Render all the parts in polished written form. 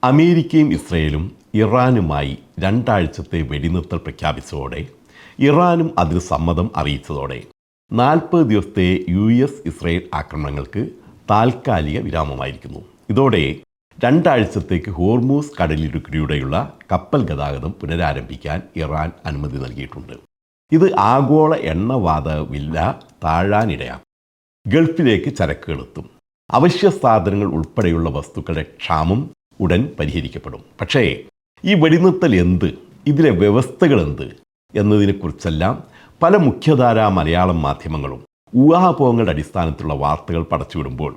അമേരിക്കയും ഇസ്രയേലും ഇറാനുമായി രണ്ടാഴ്ചത്തെ വെടിനിർത്തൽ പ്രഖ്യാപിച്ചതോടെ ഇറാനും അതിന് സമ്മതം അറിയിച്ചതോടെ 40 ദിവസത്തെ ഇസ്രയേൽ ആക്രമണങ്ങൾക്ക് താൽക്കാലിക വിരാമമായിരിക്കുന്നു. ഇതോടെ രണ്ടാഴ്ചത്തേക്ക് ഹോർമൂസ് കടലിടുക്കിലൂടെയുള്ള കപ്പൽ ഗതാഗതം പുനരാരംഭിക്കാൻ ഇറാൻ അനുമതി നൽകിയിട്ടുണ്ട്. ഇത് ആഗോള എണ്ണവാതക വില താഴാനിടയാക്കും. ഗൾഫിലേക്ക് ചരക്കുകളെത്തും. അവശ്യ സാധനങ്ങൾ ഉൾപ്പെടെയുള്ള വസ്തുക്കളുടെ ക്ഷാമം ഉടൻ പരിഹരിക്കപ്പെടും. പക്ഷേ ഈ വെടിനിർത്തൽ എന്ത്, ഇതിലെ വ്യവസ്ഥകൾ എന്ത് എന്നതിനെക്കുറിച്ചെല്ലാം പല മുഖ്യധാരാ മലയാളം മാധ്യമങ്ങളും ഊഹാപോഹങ്ങളുടെ അടിസ്ഥാനത്തിലുള്ള വാർത്തകൾ പടച്ചുവിടുമ്പോൾ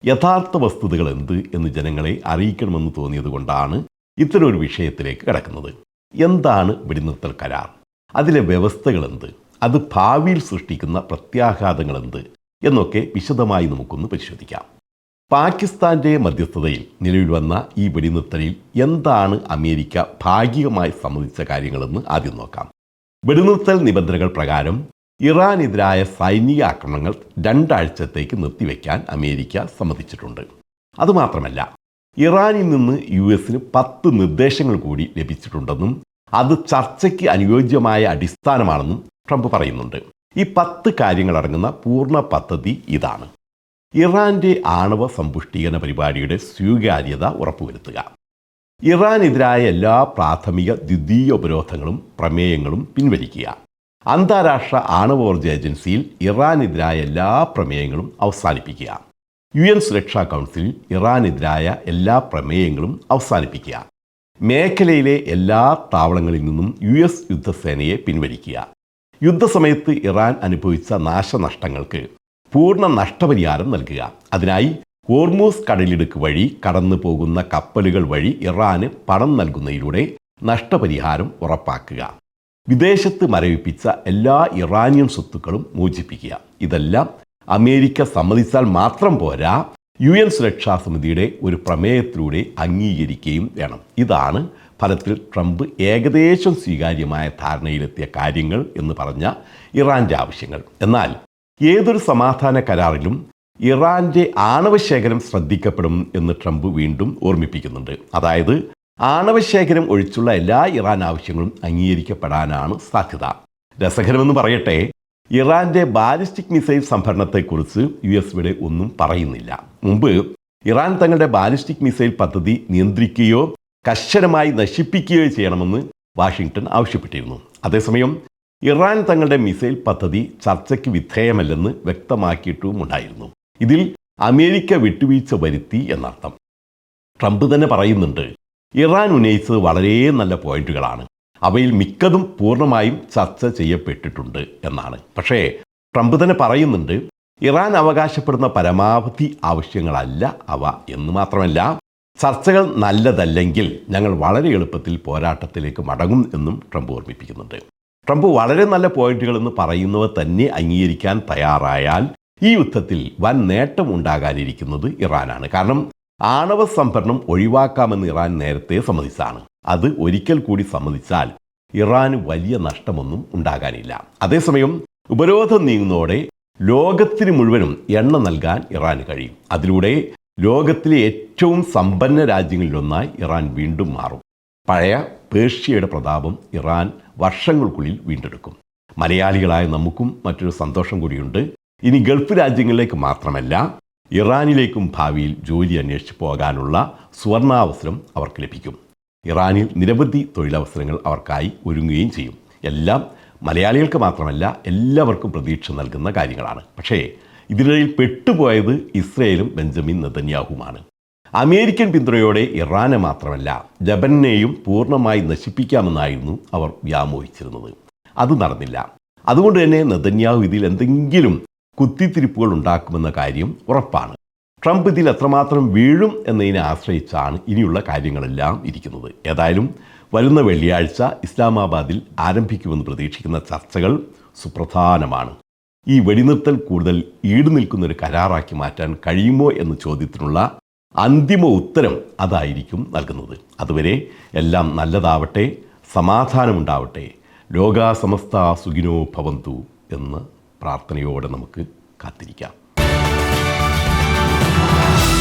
യഥാർത്ഥ വസ്തുതകൾ എന്ത് എന്ന് ജനങ്ങളെ അറിയിക്കണമെന്ന് തോന്നിയതുകൊണ്ടാണ് ഇത്തരമൊരു വിഷയത്തിലേക്ക് കടക്കുന്നത്. എന്താണ് വെടിനിർത്തൽ കരാർ? അതിലെ വ്യവസ്ഥകൾ എന്ത്? അത് ഭാവിയിൽ സൃഷ്ടിക്കുന്ന പ്രത്യാഘാതങ്ങൾ എന്ത് എന്നൊക്കെ വിശദമായി നമുക്കൊന്ന് പരിശോധിക്കാം. പാകിസ്ഥാന്റെ മധ്യസ്ഥതയിൽ നിലവിൽ വന്ന ഈ വെടിനിർത്തലിൽ എന്താണ് അമേരിക്ക ഭാഗികമായി സമ്മതിച്ച കാര്യങ്ങളെന്ന് ആദ്യം നോക്കാം. വെടിനിർത്തൽ നിബന്ധനകൾ പ്രകാരം ഇറാനെതിരായ സൈനിക ആക്രമണങ്ങൾ 2 ആഴ്ചത്തേക്ക് നിർത്തിവെക്കാൻ അമേരിക്ക സമ്മതിച്ചിട്ടുണ്ട്. അതുമാത്രമല്ല, ഇറാനിൽ നിന്ന് ന് 10 നിർദ്ദേശങ്ങൾ കൂടി ലഭിച്ചിട്ടുണ്ടെന്നും അത് ചർച്ചയ്ക്ക് അനുയോജ്യമായ അടിസ്ഥാനമാണെന്നും ട്രംപ് പറയുന്നുണ്ട്. ഈ 10 കാര്യങ്ങളടങ്ങുന്ന പൂർണ്ണ പദ്ധതി ഇതാണ്: ഇറാന്റെ ആണവ സമ്പുഷ്ടീകരണ പരിപാടിയുടെ സ്വീകാര്യത ഉറപ്പുവരുത്തുക, ഇറാനെതിരായ എല്ലാ പ്രാഥമിക ദ്വിതീയ ഉപരോധങ്ങളും പ്രമേയങ്ങളും പിൻവലിക്കുക, അന്താരാഷ്ട്ര ആണവോർജ്ജ ഏജൻസിയിൽ ഇറാനെതിരായ എല്ലാ പ്രമേയങ്ങളും അവസാനിപ്പിക്കുക, സുരക്ഷാ കൗൺസിലിൽ ഇറാനെതിരായ എല്ലാ പ്രമേയങ്ങളും അവസാനിപ്പിക്കുക, മേഖലയിലെ എല്ലാ താവളങ്ങളിൽ നിന്നും യുദ്ധസേനയെ പിൻവലിക്കുക, യുദ്ധസമയത്ത് ഇറാൻ അനുഭവിച്ച നാശനഷ്ടങ്ങൾക്ക് പൂർണ്ണ നഷ്ടപരിഹാരം നൽകുക, അതിനായി ഹോർമൂസ് കടലിടുക്ക് വഴി കടന്നു പോകുന്ന കപ്പലുകൾ വഴി ഇറാന് പണം നൽകുന്നതിലൂടെ നഷ്ടപരിഹാരം ഉറപ്പാക്കുക, വിദേശത്ത് മരവിപ്പിച്ച എല്ലാ ഇറാനിയൻ സ്വത്തുക്കളും മോചിപ്പിക്കുക. ഇതെല്ലാം അമേരിക്ക സമ്മതിച്ചാൽ മാത്രം പോരാ, സുരക്ഷാ സമിതിയുടെ ഒരു പ്രമേയത്തിലൂടെ അംഗീകരിക്കുകയും വേണം. ഇതാണ് ഫലത്തിൽ ട്രംപ് ഏകദേശം സ്വീകാര്യമായ ധാരണയിലെത്തിയ കാര്യങ്ങൾ എന്ന് പറഞ്ഞ ഇറാന്റെ ആവശ്യങ്ങൾ. എന്നാൽ ഏതൊരു സമാധാന കരാറിലും ഇറാന്റെ ആണവശേഖരം ശ്രദ്ധിക്കപ്പെടും എന്ന് ട്രംപ് വീണ്ടും ഓർമ്മിപ്പിക്കുന്നുണ്ട്. അതായത് ആണവശേഖരം ഒഴിച്ചുള്ള എല്ലാ ഇറാൻ ആവശ്യങ്ങളും അംഗീകരിക്കപ്പെടാനാണ് സാധ്യത. രസകരമെന്ന് പറയട്ടെ, ഇറാന്റെ ബാലിസ്റ്റിക് മിസൈൽ സംഭരണത്തെക്കുറിച്ച് ഇവിടെ ഒന്നും പറയുന്നില്ല. മുമ്പ് ഇറാൻ തങ്ങളുടെ ബാലിസ്റ്റിക് മിസൈൽ പദ്ധതി നിയന്ത്രിക്കുകയോ കർശനമായി നശിപ്പിക്കുകയോ ചെയ്യണമെന്ന് വാഷിംഗ്ടൺ ആവശ്യപ്പെട്ടിരുന്നു. അതേസമയം ഇറാൻ തങ്ങളുടെ മിസൈൽ പദ്ധതി ചർച്ചയ്ക്ക് വിധേയമല്ലെന്ന് വ്യക്തമാക്കിയിട്ടുമുണ്ടായിരുന്നു. ഇതിൽ അമേരിക്ക വിട്ടുവീഴ്ച വരുത്തി എന്നർത്ഥം. ട്രംപ് തന്നെ പറയുന്നുണ്ട്, ഇറാൻ ഉന്നയിച്ചത് വളരെ നല്ല പോയിന്റുകളാണ്, അവയിൽ മിക്കതും പൂർണ്ണമായും ചർച്ച ചെയ്യപ്പെട്ടിട്ടുണ്ട് എന്നാണ്. പക്ഷേ ട്രംപ് തന്നെ പറയുന്നുണ്ട്, ഇറാൻ അവകാശപ്പെടുന്ന പരമാവധി ആവശ്യങ്ങളല്ല അവ എന്ന് മാത്രമല്ല, ചർച്ചകൾ നല്ലതല്ലെങ്കിൽ ഞങ്ങൾ വളരെ എളുപ്പത്തിൽ പോരാട്ടത്തിലേക്ക് മടങ്ങും എന്നും ട്രംപ് ഓർമ്മിപ്പിക്കുന്നുണ്ട്. ട്രംപ് വളരെ നല്ല പോയിന്റുകൾ എന്ന് പറയുന്നവ തന്നെ അംഗീകരിക്കാൻ തയ്യാറായാൽ ഈ യുദ്ധത്തിൽ വൻ നേട്ടം ഉണ്ടാകാനിരിക്കുന്നത് ഇറാനാണ്. കാരണം ആണവ സംഭരണം ഒഴിവാക്കാമെന്ന് ഇറാൻ നേരത്തെ സമ്മതിച്ചാണ്. അത് ഒരിക്കൽ കൂടി സമ്മതിച്ചാൽ ഇറാന് വലിയ നഷ്ടമൊന്നും ഉണ്ടാകാനില്ല. അതേസമയം ഉപരോധം നീങ്ങുന്നതോടെ ലോകത്തിന് മുഴുവനും എണ്ണ നൽകാൻ ഇറാന് കഴിയും. അതിലൂടെ ലോകത്തിലെ ഏറ്റവും സമ്പന്ന രാജ്യങ്ങളിലൊന്നായി ഇറാൻ വീണ്ടും മാറും. പഴയ പേർഷ്യയുടെ പ്രതാപം ഇറാൻ വർഷങ്ങൾക്കുള്ളിൽ വീണ്ടെടുക്കും. മലയാളികളായ നമുക്കും മറ്റൊരു സന്തോഷം കൂടിയുണ്ട്. ഇനി ഗൾഫ് രാജ്യങ്ങളിലേക്ക് മാത്രമല്ല, ഇറാനിലേക്കും ഭാവിയിൽ ജോലി അന്വേഷിച്ച് പോകാനുള്ള സുവർണാവസരം അവർക്ക് ലഭിക്കും. ഇറാനിൽ നിരവധി തൊഴിലവസരങ്ങൾ അവർക്കായി ഒരുങ്ങുകയും ചെയ്യും. എല്ലാം മലയാളികൾക്ക് മാത്രമല്ല, എല്ലാവർക്കും പ്രതീക്ഷ നൽകുന്ന കാര്യങ്ങളാണ്. പക്ഷേ ഇതിനിടയിൽ പെട്ടുപോയത് ഇസ്രയേലും ബെഞ്ചമിൻ നെതന്യാഹുവുമാണ്. അമേരിക്കൻ പിന്തുണയോടെ ഇറാനെ മാത്രമല്ല ലബനനെയും പൂർണ്ണമായി നശിപ്പിക്കാമെന്നായിരുന്നു അവർ വ്യാമോഹിച്ചിരുന്നത്. അത് നടന്നില്ല. അതുകൊണ്ട് തന്നെ നെതന്യാഹു ഇതിൽ എന്തെങ്കിലും കുത്തിത്തിരിപ്പുകൾ ഉണ്ടാക്കുമെന്ന കാര്യം ഉറപ്പാണ്. ട്രംപ് ഇതിൽ എത്രമാത്രം വീഴും എന്നതിനെ ആശ്രയിച്ചാണ് ഇനിയുള്ള കാര്യങ്ങളെല്ലാം ഇരിക്കുന്നത്. ഏതായാലും വരുന്ന വെള്ളിയാഴ്ച ഇസ്ലാമാബാദിൽ ആരംഭിക്കുമെന്ന് പ്രതീക്ഷിക്കുന്ന ചർച്ചകൾ സുപ്രധാനമാണ്. ഈ വെടിനിർത്തൽ കൂടുതൽ ഈടുനിൽക്കുന്നൊരു കരാറാക്കി മാറ്റാൻ കഴിയുമോ എന്ന ചോദ്യത്തിനുള്ള അന്തിമ ഉത്തരം അതായിരിക്കും നൽകുന്നത്. അതുവരെ എല്ലാം നല്ലതാവട്ടെ, സമാധാനമുണ്ടാവട്ടെ, ലോകാ സമസ്ത സുഖിനോ ഭവന്തു എന്ന് പ്രാർത്ഥനയോടെ നമുക്ക് കാത്തിരിക്കാം.